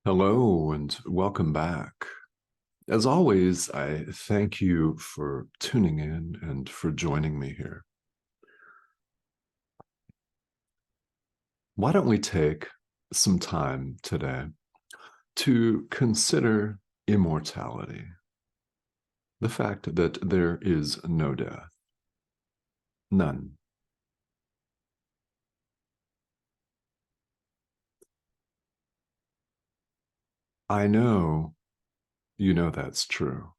Hello and welcome back. As always, I thank you for tuning in and for joining me here. Why don't we take some time today to consider immortality, the fact that there is no death, none. I know you know that's true.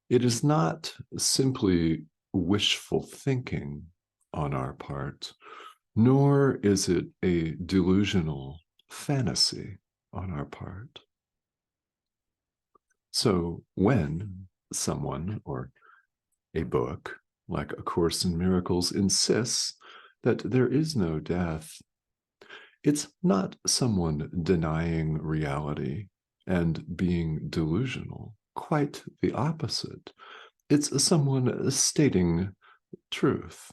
It is not simply wishful thinking on our part, nor is it a delusional fantasy on our part. So when someone or a book like A Course in Miracles insists that there is no death, it's not someone denying reality and being delusional. Quite the opposite. It's someone stating truth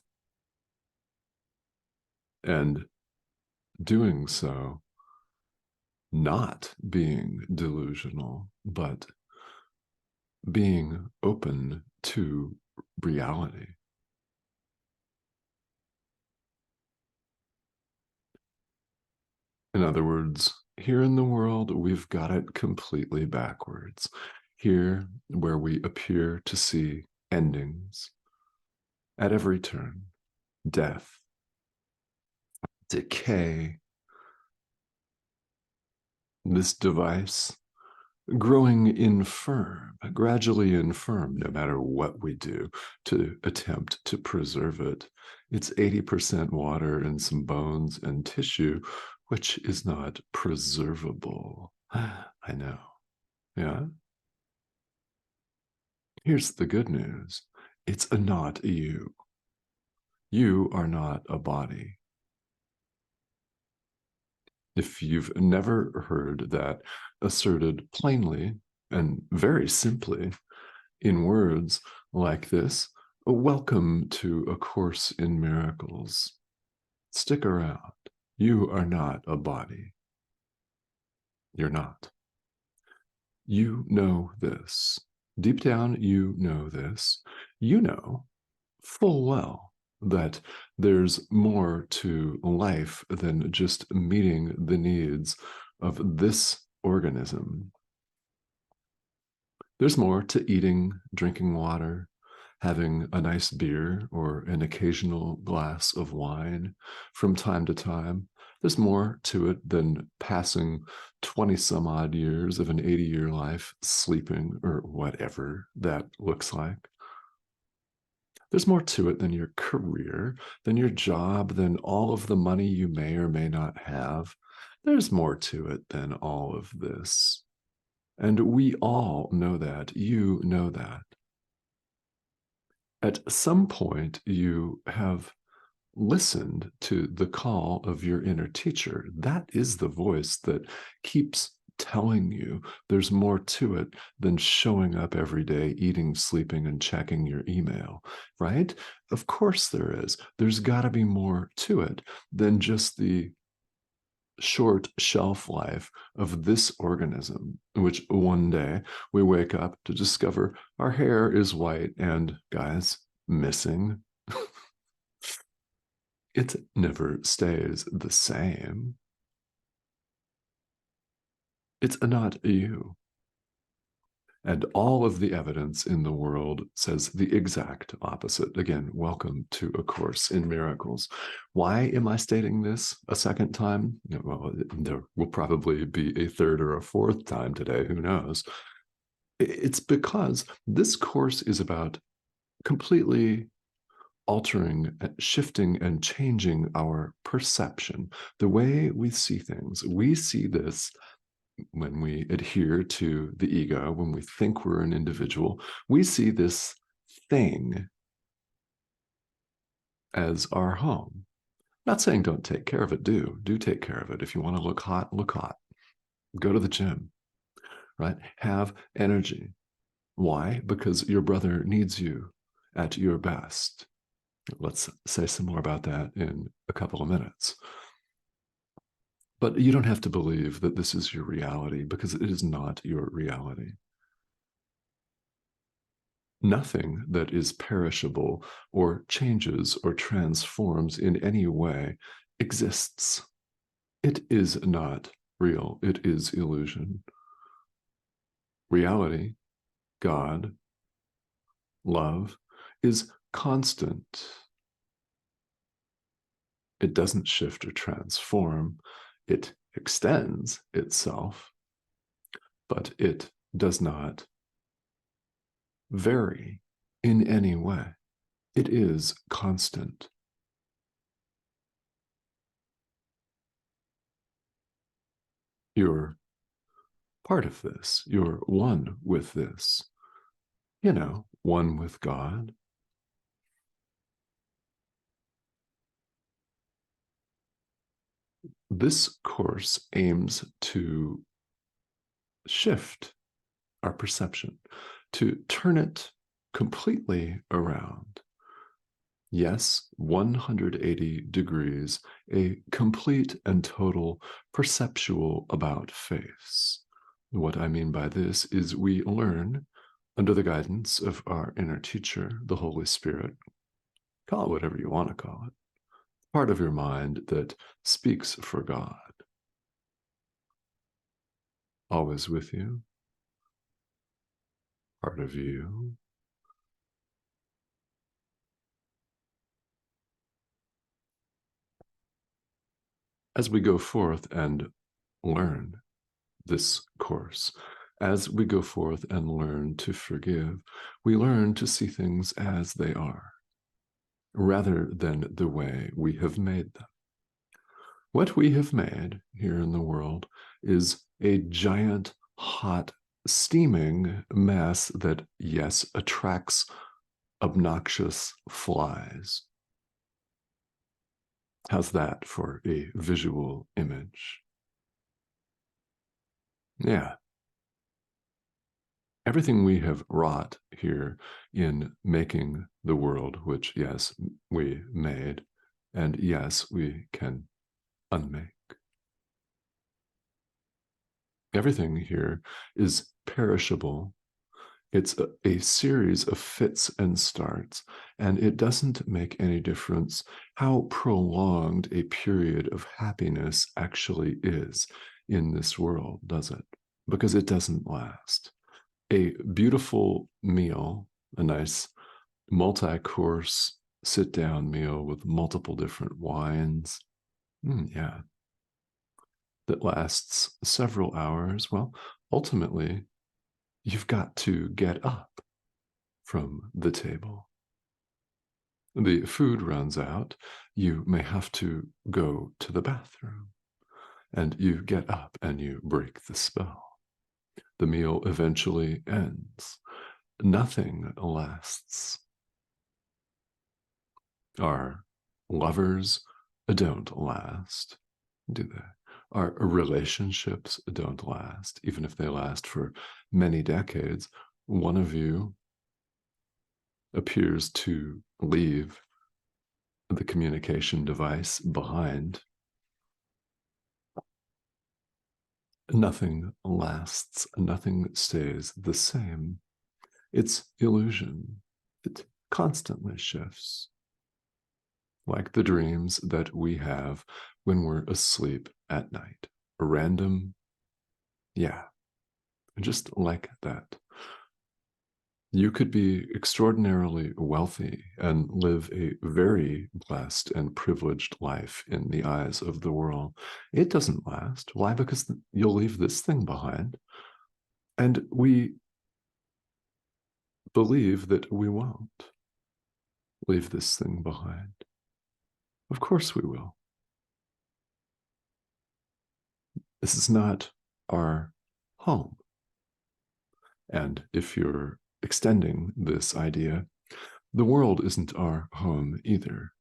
and doing so not being delusional, but being open to reality. In other words, here in the world, we've got it completely backwards. Here, where we appear to see endings at every turn, death, decay, this device growing infirm, gradually infirm, no matter what we do to attempt to preserve it. It's 80% water and some bones and tissue, which is not preservable. I know. Yeah. Here's the good news. It's not you. You are not a body. If you've never heard that asserted plainly and very simply in words like this, welcome to A Course in Miracles. Stick around. You are not a body. You're not. You know this. Deep down, you know this. You know full well that there's more to life than just meeting the needs of this organism. There's more to eating, drinking water, having a nice beer or an occasional glass of wine from time to time. There's more to it than passing 20 some odd years of an 80-year life sleeping or whatever that looks like. There's more to it than your career, than your job, than all of the money you may or may not have. There's more to it than all of this. And we all know that. You know that. At some point, you have listened to the call of your inner teacher. That is the voice that keeps telling you there's more to it than showing up every day, eating, sleeping, and checking your email, right? Of course there is. There's got to be more to it than just the short shelf life of this organism, in which one day we wake up to discover our hair is white and, guys, missing. It never stays the same. It's not you. And all of the evidence in the world says the exact opposite. Again, welcome to A Course in Miracles. Why am I stating this a second time? Well, there will probably be a third or a fourth time today. Who knows? It's because this course is about completely altering, shifting, and changing our perception, the way we see things. We see this when we adhere to the ego, when we think we're an individual, we see this thing as our home. Not saying don't take care of it, do take care of it. If you want to look hot, look hot. Go to the gym, right? Have energy. Why? Because your brother needs you at your best. Let's say some more about that in a couple of minutes. But you don't have to believe that this is your reality, because it is not your reality. Nothing that is perishable or changes or transforms in any way exists. It is not real. It is illusion. Reality, God, love, is constant. It doesn't shift or transform. It extends itself, but it does not vary in any way. It is constant. You're part of this. You're one with this. You know, one with God. This course aims to shift our perception, to turn it completely around. Yes, 180 degrees, a complete and total perceptual about face. What I mean by this is we learn under the guidance of our inner teacher, the Holy Spirit. Call it whatever you want to call it. Part of your mind that speaks for God. Always with you. Part of you. As we go forth and learn this course, as we go forth and learn to forgive, we learn to see things as they are, rather than the way we have made them. What we have made here in the world is a giant, hot, steaming mess that, yes, attracts obnoxious flies. How's that for a visual image? Yeah. Everything we have wrought here in making the world, which, yes, we made, and yes, we can unmake. Everything here is perishable. It's a series of fits and starts, and it doesn't make any difference how prolonged a period of happiness actually is in this world, does it? Because it doesn't last. A beautiful meal, a nice multi-course sit-down meal with multiple different wines, yeah, that lasts several hours, well, ultimately, you've got to get up from the table. The food runs out, you may have to go to the bathroom, and you get up and you break the spell. The meal eventually ends. Nothing lasts. Our lovers don't last, do they? Our relationships don't last, even if they last for many decades. One of you appears to leave the communication device behind. Nothing lasts, nothing stays the same. It's illusion. It constantly shifts. Like the dreams that we have when we're asleep at night. Random, yeah, just like that. You could be extraordinarily wealthy and live a very blessed and privileged life in the eyes of the world. It doesn't last. Why? Because you'll leave this thing behind. And we believe that we won't leave this thing behind. Of course we will. This is not our home. And if you're extending this idea, the world isn't our home either.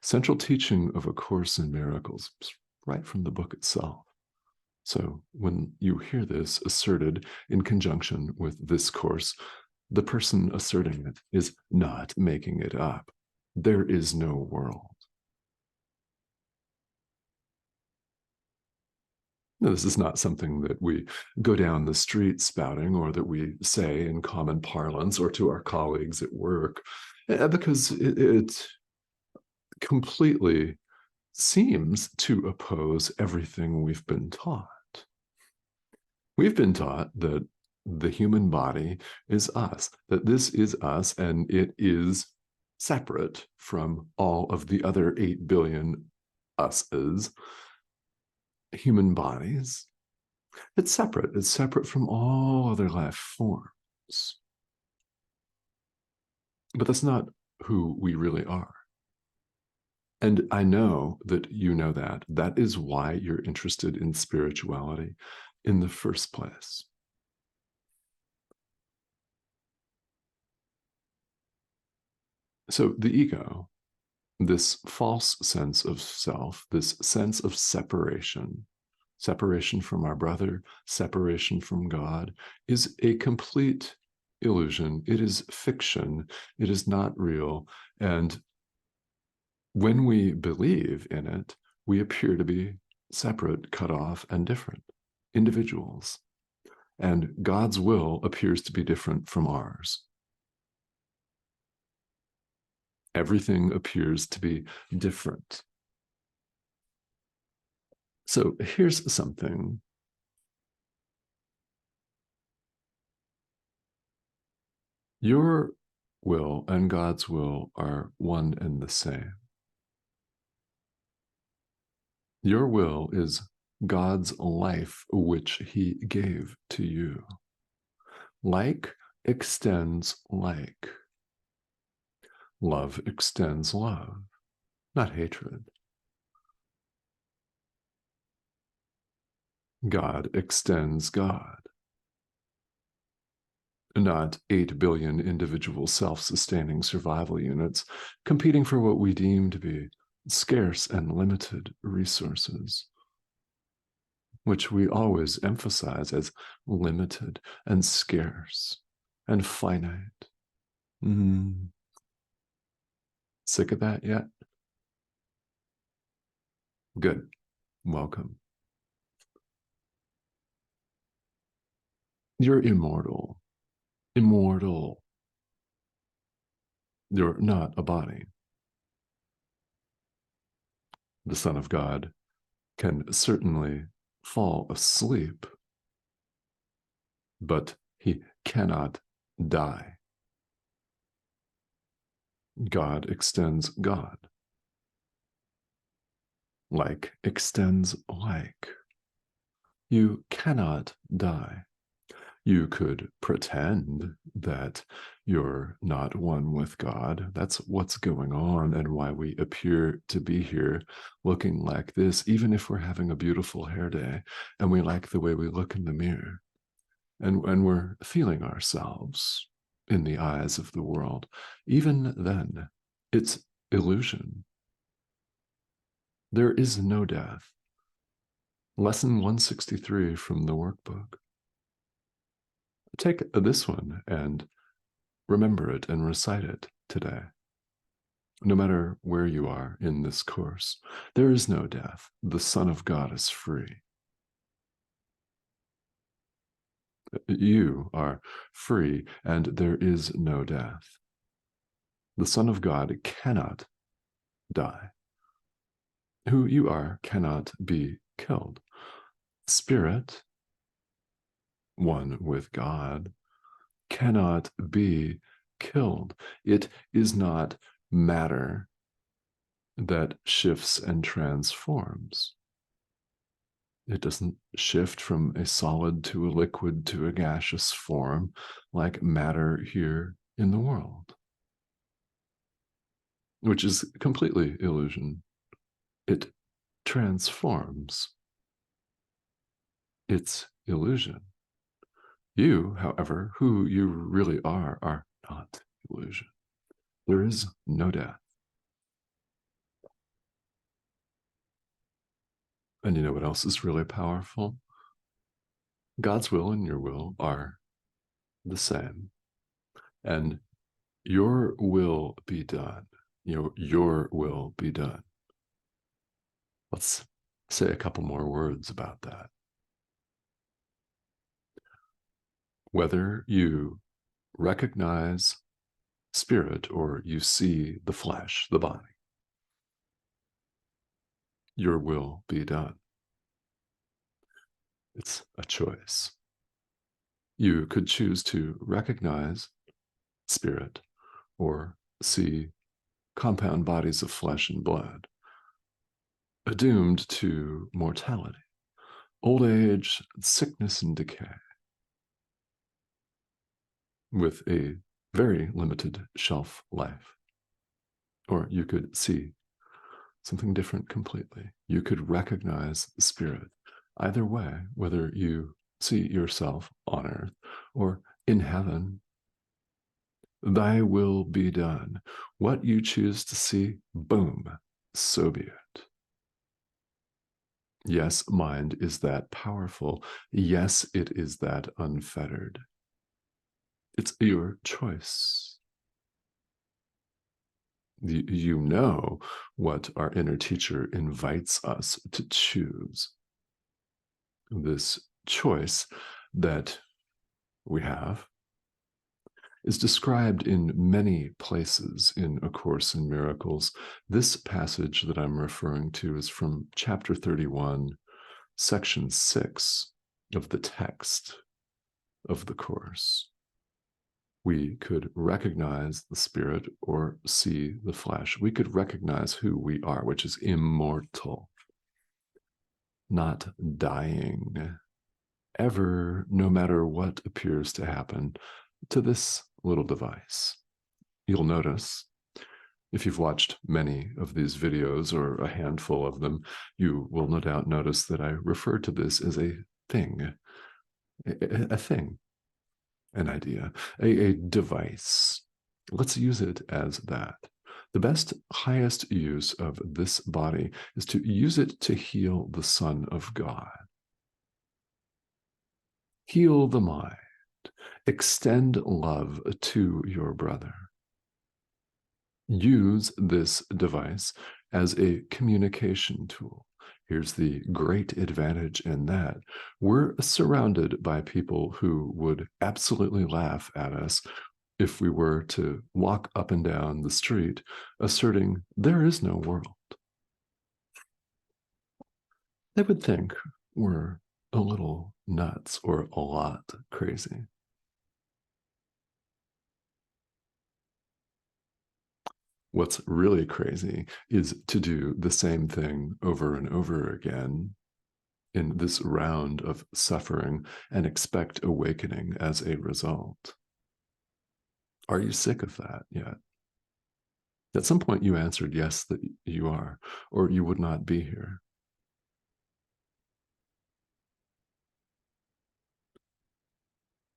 Central teaching of A Course in Miracles, right from the book itself. So when you hear this asserted in conjunction with this course, the person asserting it is not making it up. There is no world. Now, this is not something that we go down the street spouting or that we say in common parlance or to our colleagues at work, because it completely seems to oppose everything we've been taught. We've been taught that the human body is us, that this is us, and it is separate from all of the other 8 billion us's. Human bodies, it's separate from all other life forms. But that's not who we really are. And I know that you know that. That is why you're interested in spirituality in the first place. So the ego, this false sense of self, this sense of separation, separation from our brother, separation from God, is a complete illusion. It is fiction. It is not real. And when we believe in it, we appear to be separate, cut off, and different individuals. And God's will appears to be different from ours. Everything appears to be different. So here's something. Your will and God's will are one and the same. Your will is God's life, which he gave to you. Like extends like. Love extends love, not hatred. God extends God, not 8 billion individual self-sustaining survival units competing for what we deem to be scarce and limited resources, which we always emphasize as limited and scarce and finite. Sick of that yet? Good. Welcome. You're immortal. Immortal. You're not a body. The Son of God can certainly fall asleep, but he cannot die. God extends God. Like extends like. You cannot die. You could pretend that you're not one with God. That's what's going on and why we appear to be here looking like this, even if we're having a beautiful hair day and we like the way we look in the mirror and we're feeling ourselves in the eyes of the world. Even then, it's illusion. There is no death. Lesson 163 from the workbook. Take this one and remember it and recite it today. No matter where you are in this course, there is no death. The Son of God is free. You are free, and there is no death. The Son of God cannot die. Who you are cannot be killed. Spirit, one with God, cannot be killed. It is not matter that shifts and transforms. It doesn't shift from a solid to a liquid to a gaseous form like matter here in the world, which is completely illusion. It transforms. It's illusion. You, however, who you really are not illusion. There is no death. And you know what else is really powerful? God's will and your will are the same. And your will be done. Your will be done. Let's say a couple more words about that. Whether you recognize spirit or you see the flesh, the body, your will be done. It's a choice. You could choose to recognize spirit or see compound bodies of flesh and blood, doomed to mortality, old age, sickness, and decay, with a very limited shelf life. Or you could see something different completely. You could recognize the spirit. Either way, whether you see yourself on earth or in heaven, thy will be done. What you choose to see, boom, so be it. Yes, mind is that powerful. Yes, it is that unfettered. It's your choice. You know what our inner teacher invites us to choose. This choice that we have is described in many places in A Course in Miracles. This passage that I'm referring to is from chapter 31, section 6 of the text of the Course. We could recognize the spirit or see the flesh. We could recognize who we are, which is immortal, not dying, ever, no matter what appears to happen to this little device. You'll notice, if you've watched many of these videos or a handful of them, you will no doubt notice that I refer to this as a thing, a thing, an idea, a device. Let's use it as that. The best, highest use of this body is to use it to heal the Son of God. Heal the mind. Extend love to your brother. Use this device as a communication tool. Here's the great advantage in that. We're surrounded by people who would absolutely laugh at us if we were to walk up and down the street asserting there is no world. They would think we're a little nuts or a lot crazy. What's really crazy is to do the same thing over and over again in this round of suffering and expect awakening as a result. Are you sick of that yet? At some point you answered yes, that you are, or you would not be here.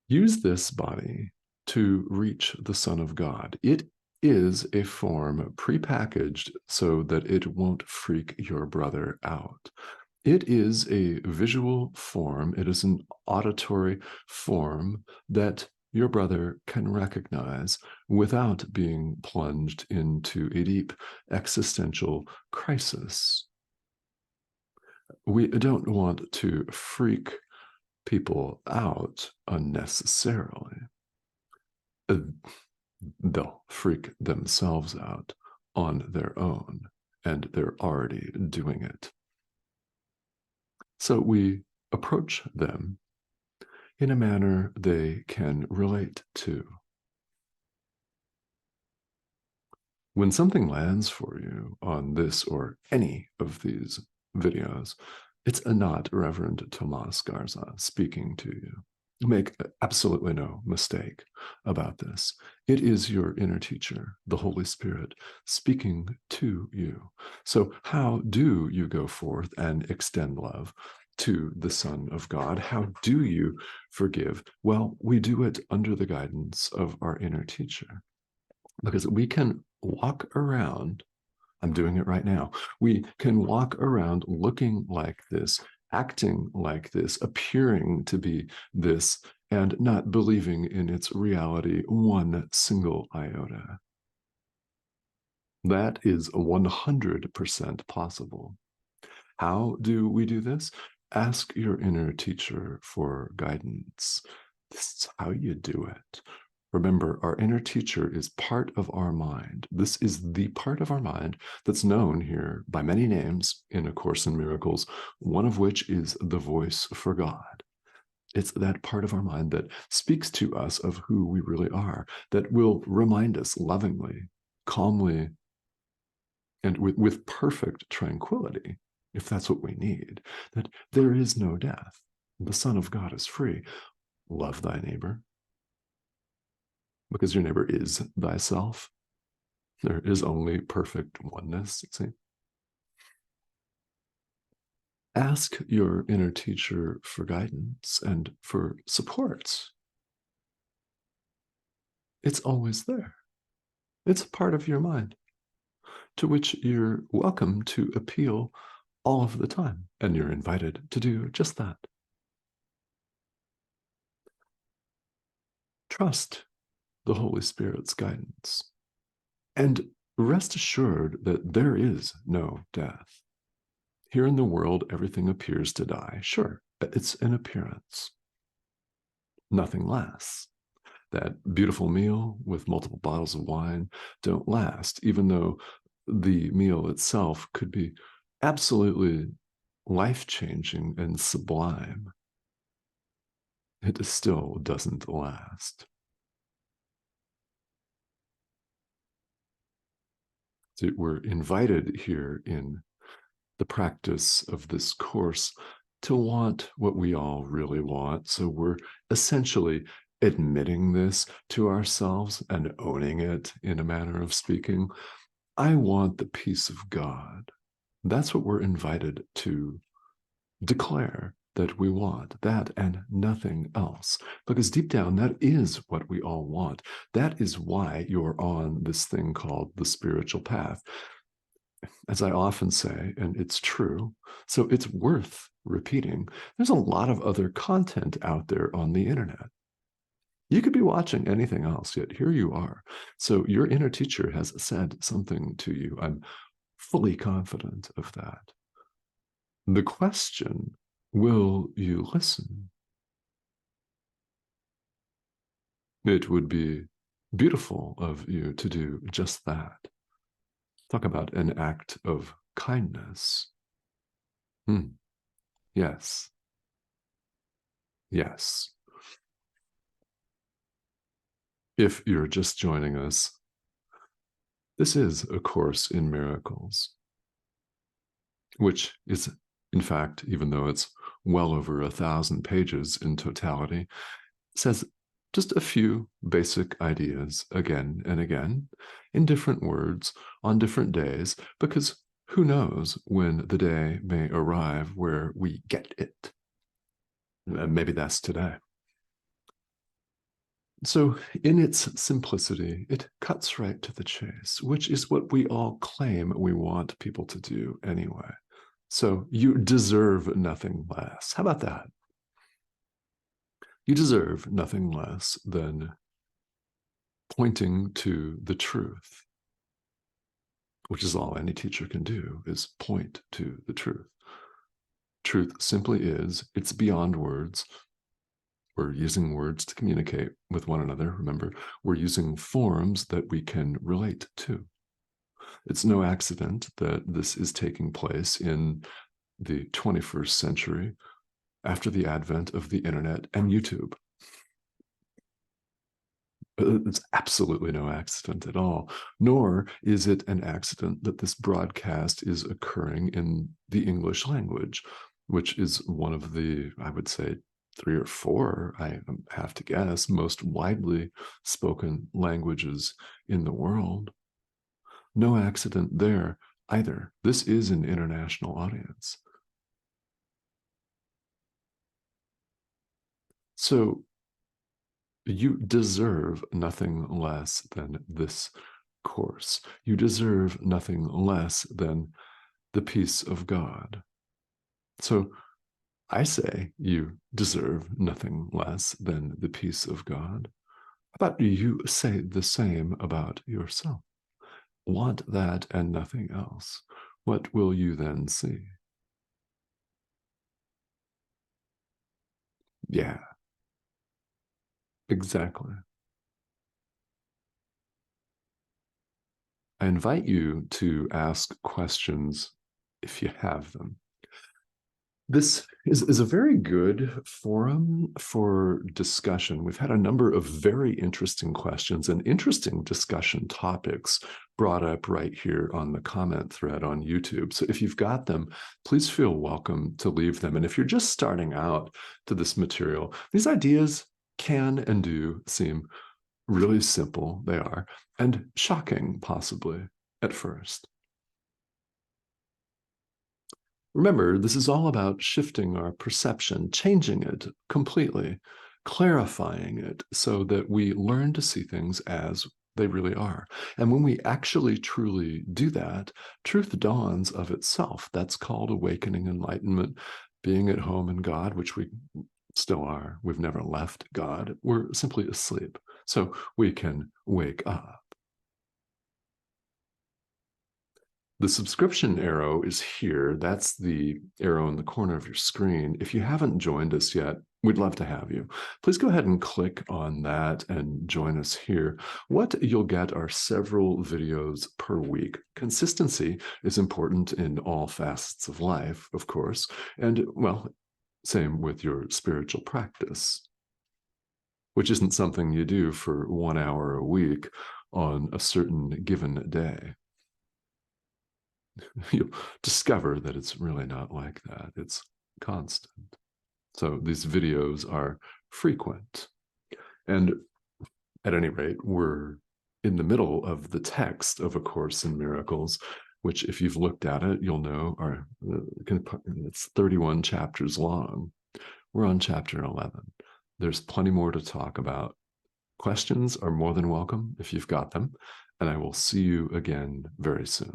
Use this body to reach the Son of God. It is a form prepackaged so that it won't freak your brother out. It is a visual form. It is an auditory form that your brother can recognize without being plunged into a deep existential crisis. We don't want to freak people out unnecessarily. They'll freak themselves out on their own, and they're already doing it. So we approach them in a manner they can relate to. When something lands for you on this or any of these videos, it's not Reverend Tomas Garza speaking to you. Make absolutely no mistake about this. It is your inner teacher, the Holy Spirit, speaking to you. So how do you go forth and extend love to the Son of God? How do you forgive? Well, we do it under the guidance of our inner teacher, because we can walk around. I'm doing it right now. We can walk around looking like this, acting like this, appearing to be this, and not believing in its reality one single iota. That is 100% possible. How do we do this? Ask your inner teacher for guidance. This is how you do it. Remember, our inner teacher is part of our mind. This is the part of our mind that's known here by many names in A Course in Miracles, one of which is the voice for God. It's that part of our mind that speaks to us of who we really are, that will remind us lovingly, calmly, and with perfect tranquility, if that's what we need, that there is no death. The Son of God is free. Love thy neighbor, because your neighbor is thyself. There is only perfect oneness. See? Ask your inner teacher for guidance and for supports. It's always there. It's a part of your mind to which you're welcome to appeal all of the time, and you're invited to do just that. Trust the Holy Spirit's guidance, and rest assured that there is no death. Here in the world, everything appears to die. Sure, it's an appearance. Nothing lasts. That beautiful meal with multiple bottles of wine don't last, even though the meal itself could be absolutely life-changing and sublime. It still doesn't last. So we're invited here in the practice of this course to want what we all really want. So we're essentially admitting this to ourselves and owning it in a manner of speaking. I want the peace of God. That's what we're invited to declare that we want, that and nothing else. Because deep down, that is what we all want. That is why you're on this thing called the spiritual path. As I often say, and it's true, so it's worth repeating. There's a lot of other content out there on the internet. You could be watching anything else, yet here you are. So your inner teacher has said something to you. I'm fully confident of that. The question, will you listen? It would be beautiful of you to do just that. Talk about an act of kindness. Yes. Yes. If you're just joining us, this is A Course in Miracles, which is, in fact, even though it's well over 1,000 pages in totality, says just a few basic ideas again and again in different words on different days, because who knows when the day may arrive where we get it. Maybe that's today. So, in its simplicity, it cuts right to the chase, which is what we all claim we want people to do anyway. So, you deserve nothing less. How about that? You deserve nothing less than pointing to the truth, which is all any teacher can do, is point to the truth. Truth simply is, it's beyond words. We're using words to communicate with one another. Remember, we're using forms that we can relate to. It's no accident that this is taking place in the 21st century after the advent of the internet and YouTube. It's absolutely no accident at all, nor is it an accident that this broadcast is occurring in the English language, which is one of the, I would say, 3 or 4, I have to guess, most widely spoken languages in the world. No accident there either. This is an international audience. So you deserve nothing less than this course. You deserve nothing less than the peace of God. So I say you deserve nothing less than the peace of God. How about you say the same about yourself? Want that and nothing else. What will you then see? Yeah. Exactly. I invite you to ask questions if you have them. This is a very good forum for discussion. We've had a number of very interesting questions and interesting discussion topics brought up right here on the comment thread on YouTube. So if you've got them, please feel welcome to leave them. And if you're just starting out to this material, these ideas can and do seem really simple. They are, and shocking, possibly, at first. Remember, this is all about shifting our perception, changing it completely, clarifying it so that we learn to see things as they really are. And when we actually truly do that, truth dawns of itself. That's called awakening, enlightenment, being at home in God, which we still are. We've never left God. We're simply asleep. So we can wake up. The subscription arrow is here. That's the arrow in the corner of your screen. If you haven't joined us yet, we'd love to have you. Please go ahead and click on that and join us here. What you'll get are several videos per week. Consistency is important in all facets of life, of course, and, well, same with your spiritual practice, which isn't something you do for 1 hour a week on a certain given day. You'll discover that it's really not like that. It's constant. So these videos are frequent. And at any rate, we're in the middle of the text of A Course in Miracles, which, if you've looked at it, you'll know it's 31 chapters long. We're on chapter 11. There's plenty more to talk about. Questions are more than welcome if you've got them, and I will see you again very soon.